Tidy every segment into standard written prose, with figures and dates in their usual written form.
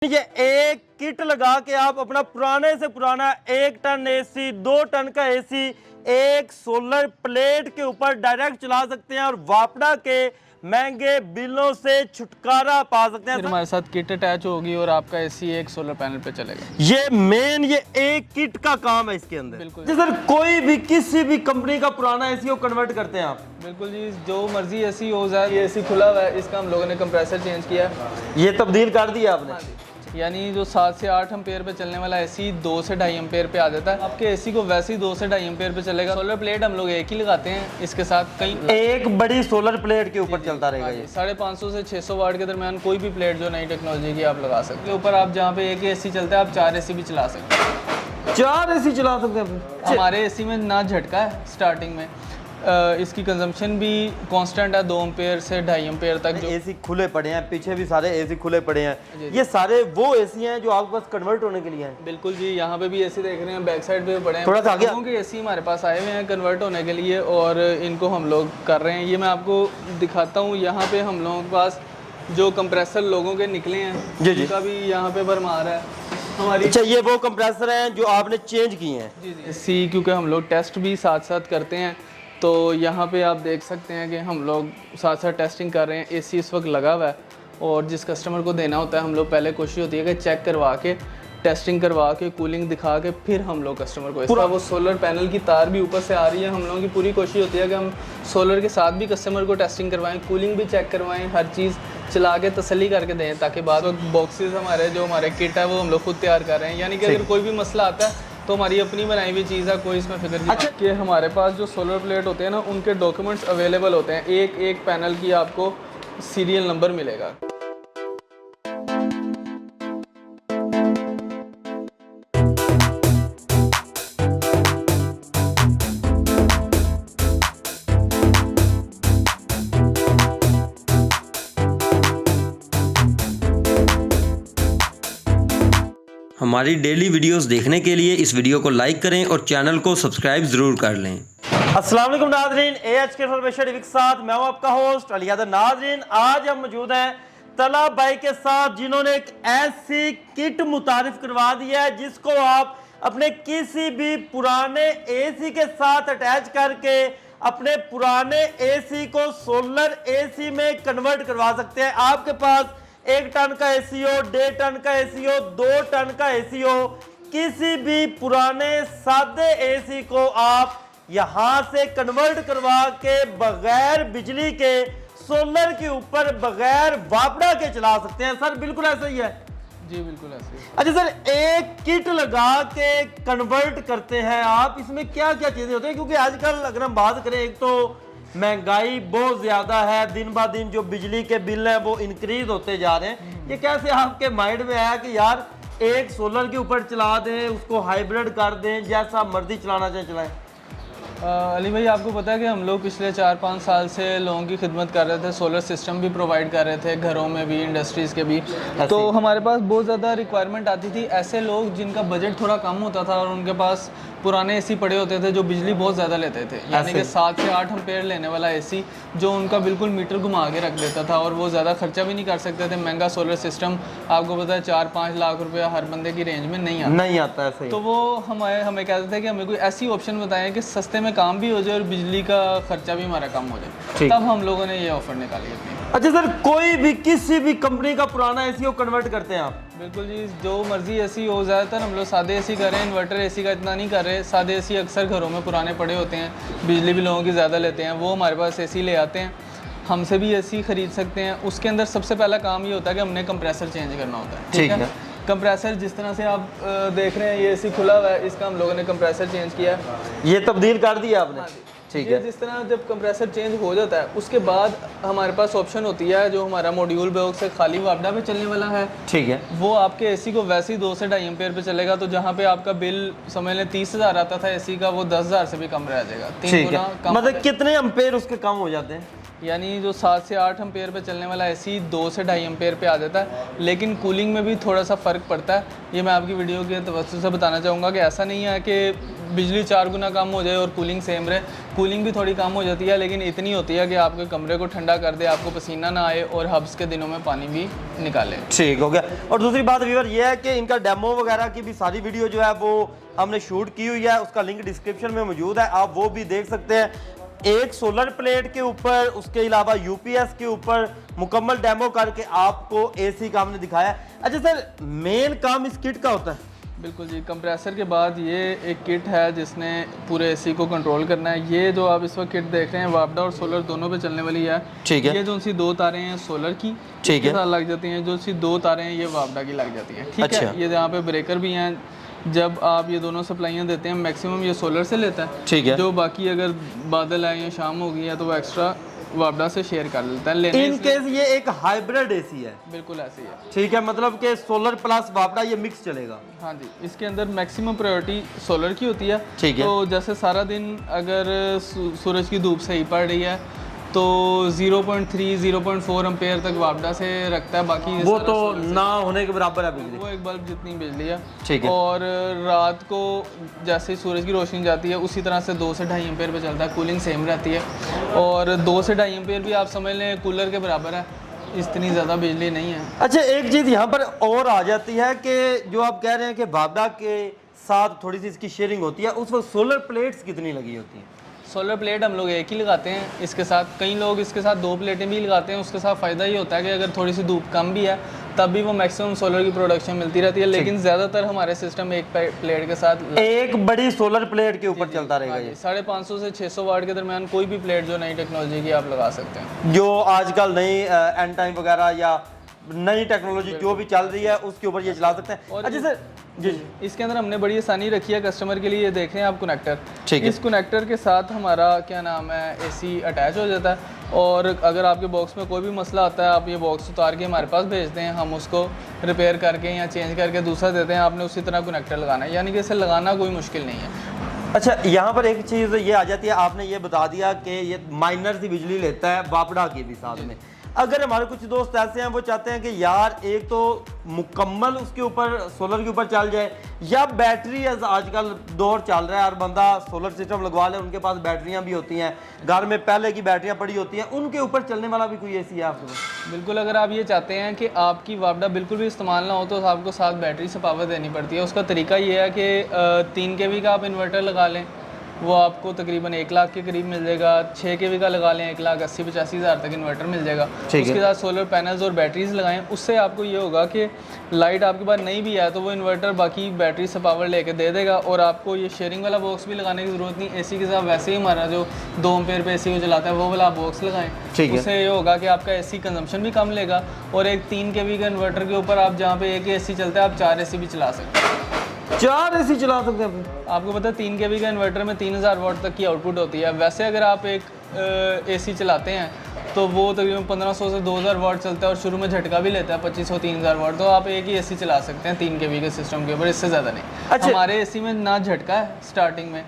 ये एक किट लगा के आप अपना पुराने से पुराना 1 टन एसी, 2 टन का एसी एक सोलर प्लेट के ऊपर डायरेक्ट चला सकते हैं और वापडा के महंगे बिलों से छुटकारा पा सकते हैं। फिर हमारे साथ किट अटैच होगी और आपका एसी एक सोलर पैनल पे चलेगा। ये एक किट का काम है इसके अंदर। बिल्कुल जी सर, कोई भी किसी भी कंपनी का पुराना एसी को कन्वर्ट करते हैं आप? बिल्कुल जी, जो मर्जी एसी हो जाए। ये एसी खुला हुआ है, इसका हम लोगों ने कंप्रेसर चेंज किया है। ये तब्दील कर दिया आपने? यानी जो 7 से 8 एम्पेयर पे चलने वाला एसी 2 से 2.5 एम्पेयर पे आ जाता है। आपके एसी को वैसे ही 2 से 2.5 एम्पेयर पे चलेगा। सोलर प्लेट हम लोग एक ही लगाते हैं, इसके साथ कई एक बड़ी सोलर प्लेट के ऊपर चलता रहेगा ये। 550 से 600 वाट के दरमियान कोई भी प्लेट जो नई टेक्नोलॉजी की आप लगा सकते हैं। ऊपर आप जहाँ पे एक एसी चलता है, आप 4 एसी भी चला सकते हैं। 4 एसी चला सकते हैं? हमारे एसी में ना झटका है स्टार्टिंग में। इसकी कंजम्पशन भी कांस्टेंट है, 2 एम्पेयर से 2.5 एम्पेयर तक। जो एसी खुले पड़े हैं, पीछे भी सारे एसी खुले पड़े हैं। ये सारे वो एसी हैं जो आपके पास कन्वर्ट होने के लिए हैं? बिल्कुल जी, यहाँ पे भी एसी देख रहे हैं, बैक साइड पे पड़े हैं। थोड़ा सा आगे के एसी हमारे पास आए हुए हैं कन्वर्ट होने के लिए और इनको हम लोग कर रहे हैं। ये मैं आपको दिखाता हूँ। यहाँ पे हम लोगों के पास जो कंप्रेसर लोगों के निकले हैं जी जी, उनका भी यहाँ पे भरमार है हमारी। अच्छा, ये वो कंप्रेसर हैं जो आपने चेंज किए हैं? जी जी। एसी क्योंकि हम लोग टेस्ट भी साथ साथ करते हैं, तो यहाँ पे आप देख सकते हैं कि हम लोग साथ साथ टेस्टिंग कर रहे हैं। एसी इस वक्त लगा हुआ है और जिस कस्टमर को देना होता है, हम लोग पहले कोशिश होती है कि चेक करवा के, टेस्टिंग करवा के, कूलिंग दिखा के फिर हम लोग कस्टमर को पूरा वो सोलर पैनल की तार भी ऊपर से आ रही है। हम लोगों की पूरी कोशिश होती है कि हम सोलर के साथ भी कस्टमर को टेस्टिंग करवाएं, कूलिंग भी चेक करवाएं, हर चीज़ चला के तसल्ली करके दें, ताकि बाद वक्त बॉक्सेस हमारे जो हमारे किट है वो हम लोग खुद तैयार कर रहे हैं। यानी कि अगर कोई भी मसला आता है तो हमारी अपनी बनाई हुई चीज़ है, कोई इसमें फिक्र नहीं। अच्छा, कि हमारे पास जो सोलर प्लेट होते हैं ना, उनके डॉक्यूमेंट्स अवेलेबल होते हैं। एक पैनल की आपको सीरियल नंबर मिलेगा। हमारी डेली वीडियोस देखने के लिए इस वीडियो को लाइक करें और चैनल को सब्सक्राइब ज़रूर कर लें। अस्सलाम वालेकुम नाज़रीन, AHK इन्फॉर्मेशन के साथ मैं हूं आपका होस्ट अली यादव। नाज़रीन, आज हम मौजूद हैं तला भाई के साथ, जिन्होंने एक ऐसी किट मुतारिफ करवा दी है जिसको आप अपने किसी भी पुराने एसी के साथ अटैच करके अपने पुराने एसी को सोलर एसी में कन्वर्ट करवा सकते हैं। आपके पास 1 टन का एसी हो, 1.5 टन का एसी हो, 2 टन का एसी हो, किसी भी पुराने सादे एसी को आप यहां से कन्वर्ट करवा के बगैर बिजली के सोलर के ऊपर बगैर वापडा के चला सकते हैं। सर बिल्कुल ऐसा ही है? जी बिल्कुल ऐसे ही। अच्छा सर, एक किट लगा के कन्वर्ट करते हैं आप, इसमें क्या क्या चीजें होती हैं? क्योंकि आजकल अगर हम बात करें, एक तो महंगाई बहुत ज्यादा है, दिन ब दिन जो बिजली के बिल हैं वो इंक्रीज होते जा रहे हैं। ये कैसे आपके माइंड में आया कि यार एक सोलर के ऊपर चला दें, उसको हाइब्रिड कर दें, जैसा मर्जी चलाना चाहे चलाएं? अली भाई, आपको पता है कि हम लोग पिछले 4-5 साल से लोगों की खिदमत कर रहे थे, सोलर सिस्टम भी प्रोवाइड कर रहे थे, घरों में भी, इंडस्ट्रीज़ के भी। तो हमारे पास बहुत ज़्यादा रिक्वायरमेंट आती थी। ऐसे लोग जिनका बजट थोड़ा कम होता था और उनके पास पुराने एसी पड़े होते थे जो बिजली बहुत ज़्यादा लेते थे, यानी कि 7 से 8 एम्पेयर लेने वाला एसी जो उनका बिल्कुल मीटर घुमा के रख देता था और वो ज़्यादा खर्चा भी नहीं कर सकते थे। महंगा सोलर सिस्टम आपको पता है 4-5 लाख रुपया हर बंदे की रेंज में नहीं आता है। सही। तो वो हमें कहते थे कि हमें कोई ऐसी ऑप्शन बताएं कि सस्ते में काम भी हो जाए और बिजली का खर्चा भी हमारा कम हो जाए। तब हम लोगों ने ये ऑफर निकाली अपनी। अच्छा सर, कोई भी किसी भी कंपनी का पुराना एसी को कन्वर्ट करते हैं आप? बिल्कुल जी, जो मर्जी एसी हो। ज़्यादातर हम लोग सादे एसी कर रहे हैं, इन्वर्टर एसी का इतना नहीं कर रहे। सादे एसी अक्सर घरों में पुराने पड़े होते हैं, बिजली भी लोगों की ज़्यादा लेते हैं, वो हमारे पास एसी ले आते हैं। हमसे भी एसी ख़रीद सकते हैं। उसके अंदर सबसे पहला काम ये होता है कि हमने कंप्रेसर चेंज करना होता है। ठीक है। कंप्रेसर जिस तरह से आप देख रहे हैं, ये एसी खुला हुआ है, इसका हम लोगों ने कंप्रेसर चेंज किया है। ये तब्दील कर दिया आपने? ठीक है। जिस तरह जब कंप्रेसर चेंज हो जाता है, उसके बाद हमारे पास ऑप्शन होती है जो हमारा मॉड्यूल बॉक्स से खाली वापडा पे चलने वाला है। ठीक है। वो आपके एसी को वैसे ही 2 से 2.5 एम्पेयर पे चलेगा। तो जहाँ पे आपका बिल समझ लें 30,000 आता था एसी का, वो 10,000 से भी कम रह जाएगा। 3 गुना कम। मतलब कितने एम्पेयर उसके कम हो जाते हैं? यानी जो 7 से 8 एम्पेयर पे चलने वाला एसी 2 से 2.5 एम्पेयर पे आ जाता है। लेकिन कूलिंग में भी थोड़ा सा फ़र्क पड़ता है। ये मैं आपकी वीडियो के तवज्जो से बताना चाहूँगा कि ऐसा नहीं है कि बिजली 4 गुना कम हो जाए और कूलिंग सेम रहे, कूलिंग भी थोड़ी कम हो जाती है लेकिन इतनी होती है कि आपके कमरे को ठंडा कर दे, आपको पसीना ना आए और हब्स के दिनों में पानी भी निकाले। ठीक हो गया। और दूसरी बात व्यूअर ये है कि इनका डेमो वगैरह की भी सारी वीडियो जो है वो हमने शूट की हुई है, उसका लिंक डिस्क्रिप्शन में मौजूद है, आप वो भी देख सकते हैं। एक सोलर प्लेट के ऊपर, उसके अलावा यूपीएस के ऊपर मुकम्मल डेमो करके आपको एसी का हमने दिखाया है। अच्छा सर, मेन काम इस किट का होता है? बिल्कुल जी, कंप्रेसर के बाद ये एक किट है जिसने पूरे एसी को कंट्रोल करना है। ये जो आप इस वक्त किट देख रहे हैं वापडा और सोलर दोनों पे चलने वाली है। ठीक है। ये जो सी 2 तारें हैं सोलर की, ठीक है, साथ लग जाती हैं, जो सी 2 तारें हैं ये वापडा की लग जाती हैं। ठीक अच्छा। है। ये यहाँ पे ब्रेकर भी हैं, जब आप ये दोनों सप्लाइयाँ देते हैं मैक्सिमम ये सोलर से लेता है। ठीक है। जो बाकी अगर बादल आए या शाम हो गई है तो वो एक्स्ट्रा वापडा से शेयर कर लेता है। इन केस ये एक हाइब्रिड एसी है? बिल्कुल ऐसे ही है। ठीक है, मतलब कि सोलर प्लस वापडा ये मिक्स चलेगा? हाँ जी, इसके अंदर मैक्सिमम प्रायोरिटी सोलर की होती है। ठीक है। तो जैसे सारा दिन अगर सूरज की धूप सही पड़ रही है तो 0.3 0.4 एम्पेयर तक वापडा से रखता है, बाकी वो तो ना होने के बराबर है बिजली। वो एक बल्ब जितनी बिजली है। ठीक है। और रात को जैसे सूरज की रोशनी जाती है उसी तरह से 2 से 2.5 एम्पेयर पे चलता है, कूलिंग सेम रहती है। और 2 से 2.5 एम्पेयर भी आप समझ लें कूलर के बराबर है, इतनी ज़्यादा बिजली नहीं है। अच्छा, एक चीज़ यहाँ पर और आ जाती है कि जो आप कह रहे हैं कि वापडा के साथ थोड़ी सी इसकी शेयरिंग होती है, उस वक्त सोलर प्लेट्स कितनी लगी होती हैं? सोलर प्लेट हम लोग एक ही लगाते हैं इसके साथ, कई लोग इसके साथ 2 प्लेटें भी लगाते हैं। उसके साथ फ़ायदा ये होता है कि अगर थोड़ी सी धूप कम भी है तब भी वो मैक्सिमम सोलर की प्रोडक्शन मिलती रहती है, लेकिन ज़्यादातर हमारे सिस्टम एक प्लेट के साथ एक बड़ी सोलर प्लेट के ऊपर चलता रहेगा। ये 550 से 600 वाट के दरमियान कोई भी प्लेट जो नई टेक्नोलॉजी की आप लगा सकते हैं, जो आजकल नई एंड टाइम वगैरह या नई टेक्नोलॉजी जो भी चल रही है उसके ऊपर ये चला सकते हैं। अच्छा सर जी, इसके अंदर हमने बड़ी आसानी रखी है कस्टमर के लिए। ये देख रहे हैं आप कनेक्टर, ठीक है। इस कनेक्टर के साथ हमारा क्या नाम है एसी अटैच हो जाता है। और अगर आपके बॉक्स में कोई भी मसला आता है आप ये बॉक्स उतार के हमारे पास भेजते हैं, हम उसको रिपेयर करके या चेंज करके दूसरा देते हैं। आपने उसी तरह कनेक्टर लगाना है, यानी कि इसे लगाना कोई मुश्किल नहीं है। अच्छा, यहाँ पर एक चीज़ ये आ जाती है, आपने ये बता दिया कि ये माइनर सी बिजली लेता है वापडा की भी साथ में। अगर हमारे कुछ दोस्त ऐसे हैं वो चाहते हैं कि यार एक तो मुकम्मल उसके ऊपर सोलर के ऊपर चल जाए, या बैटरी आजकल दौर चल रहा है हर बंदा सोलर सिस्टम लगवा ले, उनके पास बैटरियां भी होती हैं, घर में पहले की बैटरियां पड़ी होती हैं, उनके ऊपर चलने वाला भी कोई एसी है आपके पास? बिल्कुल, अगर आप ये चाहते हैं कि आपकी वापडा बिल्कुल भी इस्तेमाल ना हो तो आपको साथ बैटरी से पावर देनी पड़ती है। उसका तरीका ये है कि 3 kV का आप इन्वर्टर लगा लें, वो आपको तकरीबन 1 लाख के करीब मिल जाएगा। 6 kV का लगा लें 1,80,85 हज़ार तक इन्वर्टर मिल जाएगा। उसके साथ सोलर पैनल्स और बैटरीज लगाएं, उससे आपको ये होगा कि लाइट आपके पास नहीं भी है तो वो इन्वर्टर बाकी बैटरी से पावर लेके दे देगा। और आपको ये शेयरिंग वाला बॉक्स भी लगाने की ज़रूरत नहीं, एसी के साथ वैसे ही हमारा जो 2 एम्पेयर पे एसी को चलाता है वो वाला बॉक्स लगाएं। उससे ये होगा कि आपका एसी कंजम्पशन भी कम लेगा। और एक 3 kV का इन्वर्टर के ऊपर आप जहाँ पे एक एसी चलता है आप 4 एसी भी चला सकते हैं। 4 एसी चला सकते हैं? आपको पता है 3 kV का इन्वर्टर में 3000 वाट तक की आउटपुट होती है। वैसे अगर आप एक एसी चलाते हैं तो वो तकरीबन 1500 से 2000 वाट चलता है और शुरू में झटका भी लेता है 2500 3000 वाट। तो आप एक ही एसी चला सकते हैं 3 kV के सिस्टम के ऊपर, इससे ज़्यादा नहीं। अच्छा। हमारे एसी में ना झटका है स्टार्टिंग में,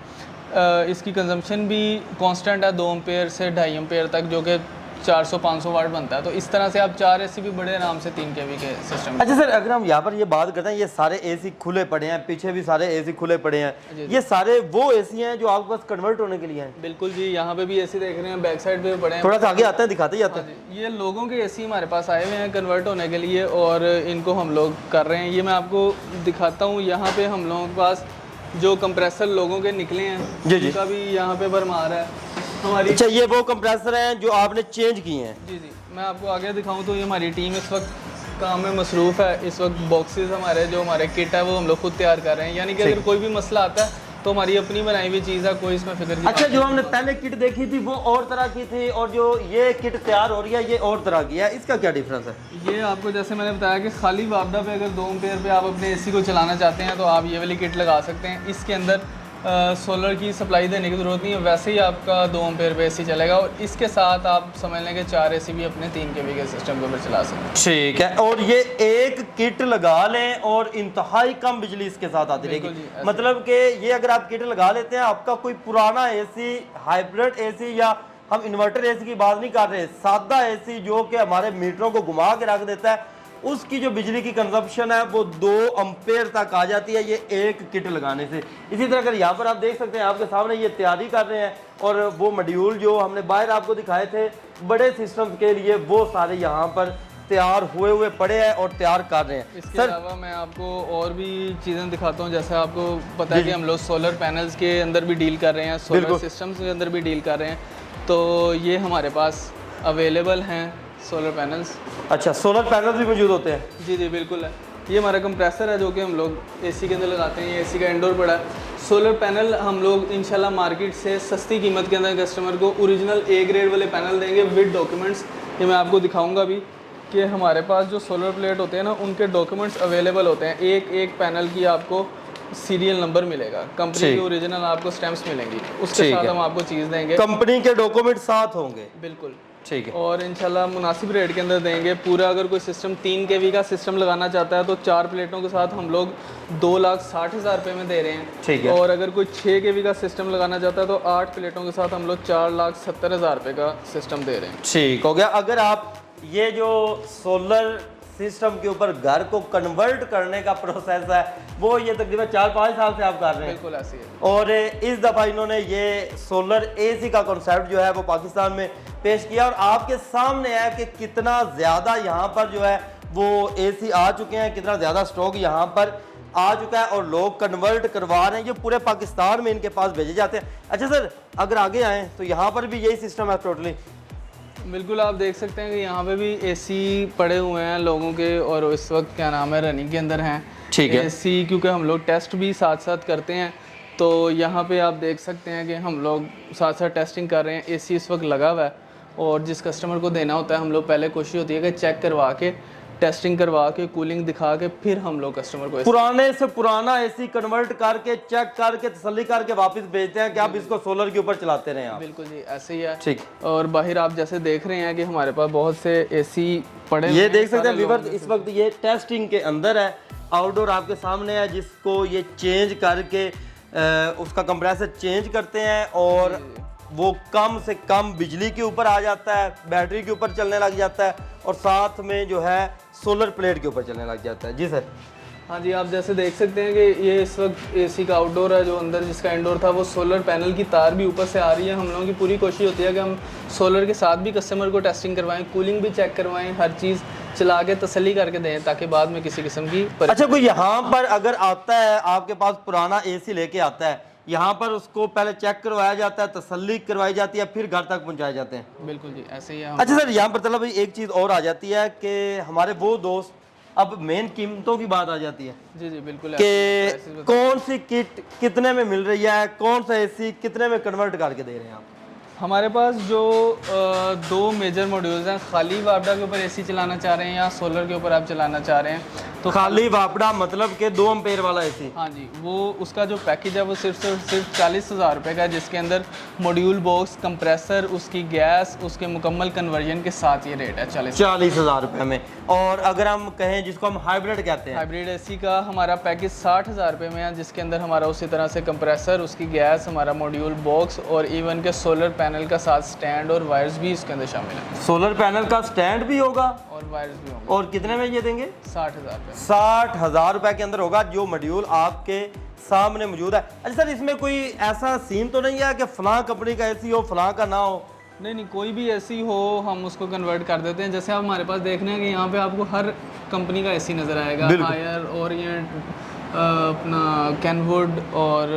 इसकी कंजम्पशन भी कांस्टेंट है 2 एम्पेयर से 2.5 एम्पेयर तक, जो कि 400-500 वाट बनता है। तो इस तरह से आप 4 एसी भी बड़े आराम से 3 kV के सिस्टम। अच्छा सर, अगर हम यहाँ पर ये बात करते हैं, ये सारे एसी खुले पड़े हैं, पीछे भी सारे एसी खुले पड़े हैं, ये सारे वो एसी हैं जो आपके पास कन्वर्ट होने के लिए हैं? बिल्कुल जी, यहाँ पे भी एसी देख रहे हैं, बैक साइड पे पड़े हैं। थोड़ा सा आगे आते हैं, दिखाते ही आते हैं। ये लोगों के एसी हमारे पास आए हुए हैं कन्वर्ट होने के लिए और इनको हम लोग कर रहे हैं। ये मैं आपको दिखाता हूँ। यहाँ पे हम लोगों के पास जो कंप्रेसर लोगों के निकले हैं उनका भी यहाँ पे भरमार है हमारी। अच्छा, ये वो कंप्रेसर हैं जो आपने चेंज किए हैं? जी जी, मैं आपको आगे दिखाऊं तो ये हमारी टीम इस वक्त काम में मसरूफ़ है। इस वक्त बॉक्सेस हमारे जो हमारे किट है वो हम लोग खुद तैयार कर रहे हैं, यानी कि अगर कोई भी मसला आता है तो हमारी अपनी बनाई हुई चीज़ है, कोई इसमें फिक्र नहीं। अच्छा, जो हमने पहले किट देखी थी वो और तरह की थी और जो ये किट तैयार हो रही है ये और तरह की है, इसका क्या डिफरेंस है? ये आपको जैसे मैंने बताया कि खाली वापडा पे अगर 2 एम्पेयर पे आप अपने एसी को चलाना चाहते हैं तो आप ये वाली किट लगा सकते हैं। इसके अंदर सोलर की सप्लाई देने की ज़रूरत नहीं है, वैसे ही आपका 2 एम्पेयर पे एसी चलेगा। और इसके साथ आप समझ लें कि 4 एसी भी अपने 3 kV के सिस्टम के ऊपर चला सकते हैं। ठीक है, और ये एक किट लगा लें और इंतहाई कम बिजली इसके साथ आती रहेगी। मतलब कि ये अगर आप किट लगा लेते हैं, आपका कोई पुराना एसी, हाइब्रिड एसी, या हम इन्वर्टर एसी की बात नहीं कर रहे, सादा एसी जो कि हमारे मीटरों को घुमा के रख देता है, उसकी जो बिजली की कंजप्शन है वो 2 एम्पेयर तक आ जाती है ये एक किट लगाने से। इसी तरह अगर यहाँ पर आप देख सकते हैं, आपके सामने ये तैयारी कर रहे हैं, और वो मॉड्यूल जो हमने बाहर आपको दिखाए थे बड़े सिस्टम के लिए, वो सारे यहाँ पर तैयार हुए पड़े हैं और तैयार कर रहे हैं। इसके अलावा मैं आपको और भी चीज़ें दिखाता हूँ। जैसे आपको पता है कि हम लोग सोलर पैनल्स के अंदर भी डील कर रहे हैं, सोलर सिस्टम्स के अंदर भी डील कर रहे हैं, तो ये हमारे पास अवेलेबल हैं सोलर पैनल्स। अच्छा, सोलर पैनल भी मौजूद होते हैं? जी बिल्कुल है। ये हमारा कंप्रेसर है जो कि हम लोग एसी के अंदर लगाते हैं, ये एसी का इंडोर पड़ा है। सोलर पैनल हम लोग इंशाल्लाह मार्केट से सस्ती कीमत के अंदर कस्टमर को ओरिजिनल ए ग्रेड वाले पैनल देंगे विद डॉक्यूमेंट्स। ये मैं आपको दिखाऊंगा भी कि हमारे पास जो सोलर प्लेट होते हैं ना, उनके डॉक्यूमेंट्स अवेलेबल होते हैं। एक पैनल की आपको सीरियल नंबर मिलेगा, कंपनी की ओरिजिनल आपको स्टैम्प्स मिलेंगी, उसके साथ हम आपको चीज़ देंगे, कंपनी के डॉक्यूमेंट साथ होंगे। बिल्कुल ठीक है। और इंशाल्लाह मुनासिब रेट के अंदर देंगे पूरा। अगर कोई सिस्टम 3 kV का सिस्टम लगाना चाहता है तो 4 प्लेटों के साथ हम लोग 2,60,000 रुपये में दे रहे हैं। ठीक है। और अगर कोई 6 kV का सिस्टम लगाना चाहता है तो 8 प्लेटों के साथ हम लोग 4,70,000 रुपये का सिस्टम दे रहे हैं। ठीक हो गया। अगर आप ये जो सोलर सिस्टम के ऊपर घर को कन्वर्ट करने का प्रोसेस है वो ये तकरीबन 4-5 साल से आप कर रहे हैं? बिल्कुल ऐसी है। और इस दफ़ा इन्होंने ये सोलर एसी का कॉन्सेप्ट जो है वो पाकिस्तान में पेश किया, और आपके सामने है कि कितना ज़्यादा यहाँ पर जो है वो एसी आ चुके हैं, कितना ज़्यादा स्टॉक यहाँ पर आ चुका है और लोग कन्वर्ट करवा रहे हैं। ये पूरे पाकिस्तान में इनके पास भेजे जाते हैं। अच्छा सर, अगर आगे आएँ तो यहाँ पर भी यही सिस्टम है टोटली? बिल्कुल, आप देख सकते हैं कि यहाँ पे भी एसी पड़े हुए हैं लोगों के, और इस वक्त क्या नाम है रनिंग के अंदर हैं। ठीक है। एसी क्योंकि हम लोग टेस्ट भी साथ साथ करते हैं, तो यहाँ पे आप देख सकते हैं कि हम लोग साथ साथ टेस्टिंग कर रहे हैं। एसी इस वक्त लगा हुआ है, और जिस कस्टमर को देना होता है हम लोग पहले कोशिश होती है कि चेक करवा के, टेस्टिंग करवा के, कूलिंग दिखा के, फिर हम लोग कस्टमर को पुराने से पुराना एसी कन्वर्ट करके, चेक करके, तसल्ली करके वापस भेजते हैं कि आप इसको सोलर के ऊपर चलाते रहे। बिल्कुल जी, ऐसे ही है। ठीक। और बाहर आप जैसे देख रहे हैं कि हमारे पास बहुत से एसी पड़े, ये देख सकते हैं व्यूअर्स, इस वक्त ये टेस्टिंग के अंदर है। आउटडोर आपके सामने है, जिसको ये चेंज करके उसका कंप्रेसर चेंज करते हैं, और वो कम से कम बिजली के ऊपर आ जाता है, बैटरी के ऊपर चलने लग जाता है, और साथ में जो है सोलर प्लेट के ऊपर चलने लग जाता है। जी सर। हाँ जी, आप जैसे देख सकते हैं कि ये इस वक्त एसी का आउटडोर है, जो अंदर जिसका इंडोर था वो सोलर पैनल की तार भी ऊपर से आ रही है। हम लोगों की पूरी कोशिश होती है कि हम सोलर के साथ भी कस्टमर को टेस्टिंग करवाएं, कूलिंग भी चेक करवाएं, हर चीज़ चला के तसल्ली करके दें, ताकि बाद में किसी किस्म की अच्छा, कोई यहाँ पर अगर आता है आपके पास पुराना एसी लेके आता है, यहाँ पर उसको पहले चेक करवाया जाता है, तसल्ली करवाई जाती है, फिर घर तक पहुँचाए जाते हैं? बिल्कुल जी, ऐसे ही है। अच्छा सर, यहाँ पर चलो भाई एक चीज़ और आ जाती है कि हमारे वो दोस्त, अब मेन कीमतों की बात आ जाती है। जी बिल्कुल, कि कौन सी किट कितने में मिल रही है, कौन सा एसी कितने में कन्वर्ट करके दे रहे हैं आप? हमारे पास जो 2 मेजर मॉड्यूल्स हैं, खाली वापडा के ऊपर एसी चलाना चाह रहे हैं या सोलर के ऊपर आप चलाना चाह रहे हैं, तो खाली वापडा मतलब कि 2 एम्पेयर वाला एसी? हाँ जी, वो उसका जो पैकेज है वो सिर्फ 40,000 रुपये का है, जिसके अंदर मॉड्यूल बॉक्स, कंप्रेसर, उसकी गैस, उसके मुकम्मल कन्वर्जन के साथ ये रेट है 40,000 रुपये में। और अगर हम कहें जिसको हम हाइब्रिड कहते हैं, हाइब्रिड एसी का हमारा पैकेज 60,000 रुपये में है, जिसके अंदर हमारा उसी तरह से कंप्रेसर, उसकी गैस, हमारा मॉड्यूल बॉक्स, और इवन के सोलर पैनल का साथ स्टैंड और वायर्स भी इसके अंदर शामिल है। सोलर पैनल का स्टैंड भी होगा और वायर्स भी होंगे। और कितने में ये देंगे? 60,000 रुपये। 60,000 रुपये के अंदर होगा, जो मॉड्यूल आपके सामने मौजूद है। अच्छा सर, इसमें कोई ऐसा सीन तो नहीं है कि फलां कंपनी का एसी हो, फलां का ना हो? नहीं, कोई भी एसी हो हम उसको कन्वर्ट कर देते हैं। जैसे आप हमारे पास देख रहे हैं कि यहाँ पे आपको हर कंपनी का एसी नज़र आएगा, हायर, ओरिएंट, अपना कैनवुड, और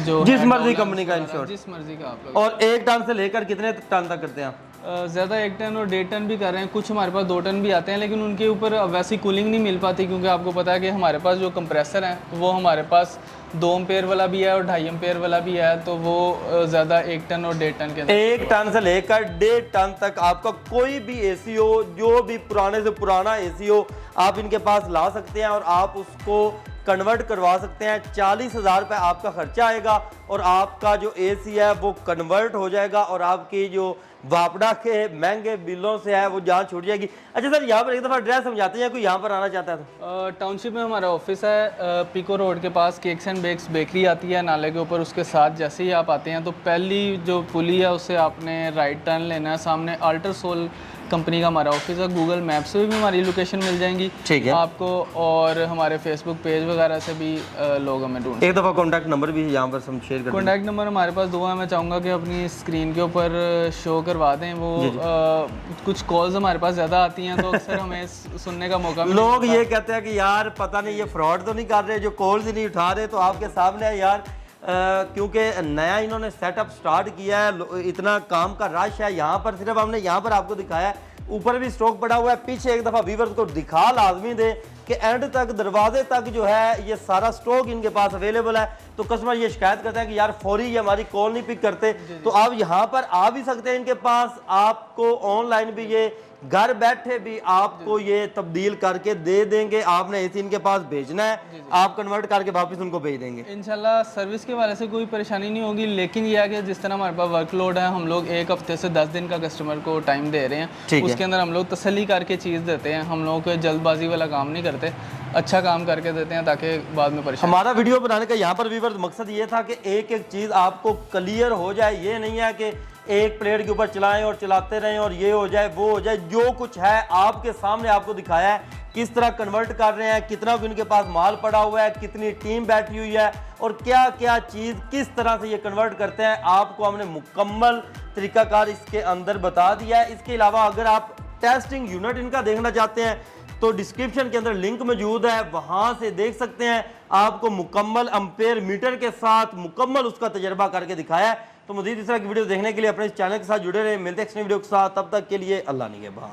जो जिस मर्जी कंपनी का, इन शॉर्ट जिस मर्जी का आप लोग। और 1 टन से लेकर कितने टन तक करते हैं आप? ज़्यादा 1 टन और 1.5 टन भी कर रहे हैं, कुछ हमारे पास 2 टन भी आते हैं, लेकिन उनके ऊपर वैसी कूलिंग नहीं मिल पाती, क्योंकि आपको पता है कि हमारे पास जो कंप्रेसर है वो हमारे पास 2 एम्पेयर वाला भी है और 2.5 एम्पेयर वाला भी है, तो वो ज़्यादा 1 टन और 1.5 टन के अंदर। 1 टन से लेकर 1.5 टन तक आपका कोई भी एसी हो, जो भी पुराने से पुराना एसी हो, आप इनके पास ला सकते हैं और आप उसको कन्वर्ट करवा सकते हैं। 40,000 रुपये आपका खर्चा आएगा और आपका जो एसी है वो कन्वर्ट हो जाएगा, और आपकी जो वापडा के महंगे बिलों से है वो जान छूट जाएगी। अच्छा सर, यहाँ पर एक दफ़ा एड्रेस समझाते हैं, कोई यहाँ पर आना चाहता है तो? टाउनशिप में हमारा ऑफिस है, पिको रोड के पास केक्स एंड बेक्स बेकरी आती है नाले के ऊपर, उसके साथ जैसे ही आप आते हैं तो पहली जो पुली है उससे आपने राइट टर्न लेना है। सामने अल्ट्रासोल कंपनी का हमारा ऑफिस है। गूगल मैप से भी हमारी लोकेशन मिल जाएंगी ठीक है आपको, और हमारे फेसबुक पेज वगैरह से भी लोग हमें ढूंढ। एक दफ़ा कॉन्टैक्ट नंबर भी यहाँ पर हम शेयर कर देंगे। कॉन्टैक्ट नंबर हमारे पास दो है, मैं चाहूँगा कि अपनी स्क्रीन के ऊपर शो करवा दें वो। कुछ कॉल्स हमारे पास ज़्यादा आती हैं तो अक्सर हमें सुनने का मौका मिलता है। लोग ये कहते हैं कि यार पता नहीं ये फ्रॉड तो नहीं कर रहे, जो कॉल्स ही नहीं उठा रहे, तो आपके सामने है यार, क्योंकि नया इन्होंने सेटअप स्टार्ट किया है, इतना काम का रश है। यहाँ पर सिर्फ हमने यहाँ पर आपको दिखाया है, ऊपर भी स्टॉक पड़ा हुआ है। पीछे एक दफ़ा व्यूअर्स को दिखा लाजमी दे कि एंड तक, दरवाजे तक जो है ये सारा स्टॉक इनके पास अवेलेबल है। तो कस्टमर ये शिकायत करते हैं कि यार फौरी ये हमारी कॉल नहीं पिक करते, तो आप यहाँ पर आ भी सकते हैं इनके पास। आपको ऑनलाइन भी ये घर बैठे भी आपको ये तब्दील करके दे देंगे। आपने ऐसे इनके पास भेजना है, आप कन्वर्ट करके वापस उनको भेज देंगे। इंशाल्लाह सर्विस के वाले से कोई परेशानी नहीं होगी, लेकिन यह है कि जिस तरह हमारे पास वर्कलोड है, हम लोग 1 हफ्ते से 10 दिन का कस्टमर को टाइम दे रहे हैं। उसके अंदर हम लोग तसल्ली करके चीज़ देते हैं, हम लोग कोई जल्दबाजी वाला काम नहीं करते, अच्छा काम करके देते हैं ताकि बाद में परेशानी। हमारा वीडियो बनाने का यहाँ पर व्यूअर्स मकसद ये था कि एक एक चीज़ आपको क्लियर हो जाए। ये नहीं है कि एक प्लेट के ऊपर चलाएं और चलाते रहें और ये हो जाए वो हो जाए। जो कुछ है आपके सामने आपको दिखाया है, किस तरह कन्वर्ट कर रहे हैं, कितना उनके पास माल पड़ा हुआ है, कितनी टीम बैठी हुई है और क्या क्या चीज़ किस तरह से ये कन्वर्ट करते हैं, आपको हमने मुकम्मल तरीकाकार इसके अंदर बता दिया है। इसके अलावा अगर आप टेस्टिंग यूनिट इनका देखना चाहते हैं तो डिस्क्रिप्शन के अंदर लिंक मौजूद है, वहां से देख सकते हैं। आपको मुकम्मल एम्पेयर मीटर के साथ मुकम्मल उसका तजर्बा करके दिखाया है। तो मज़ीद इस तरह की वीडियो देखने के लिए अपने इस चैनल के साथ जुड़े रहे। मिलते हैं नेक्स्ट वीडियो के साथ, तब तक के लिए अल्लाह निगहबान।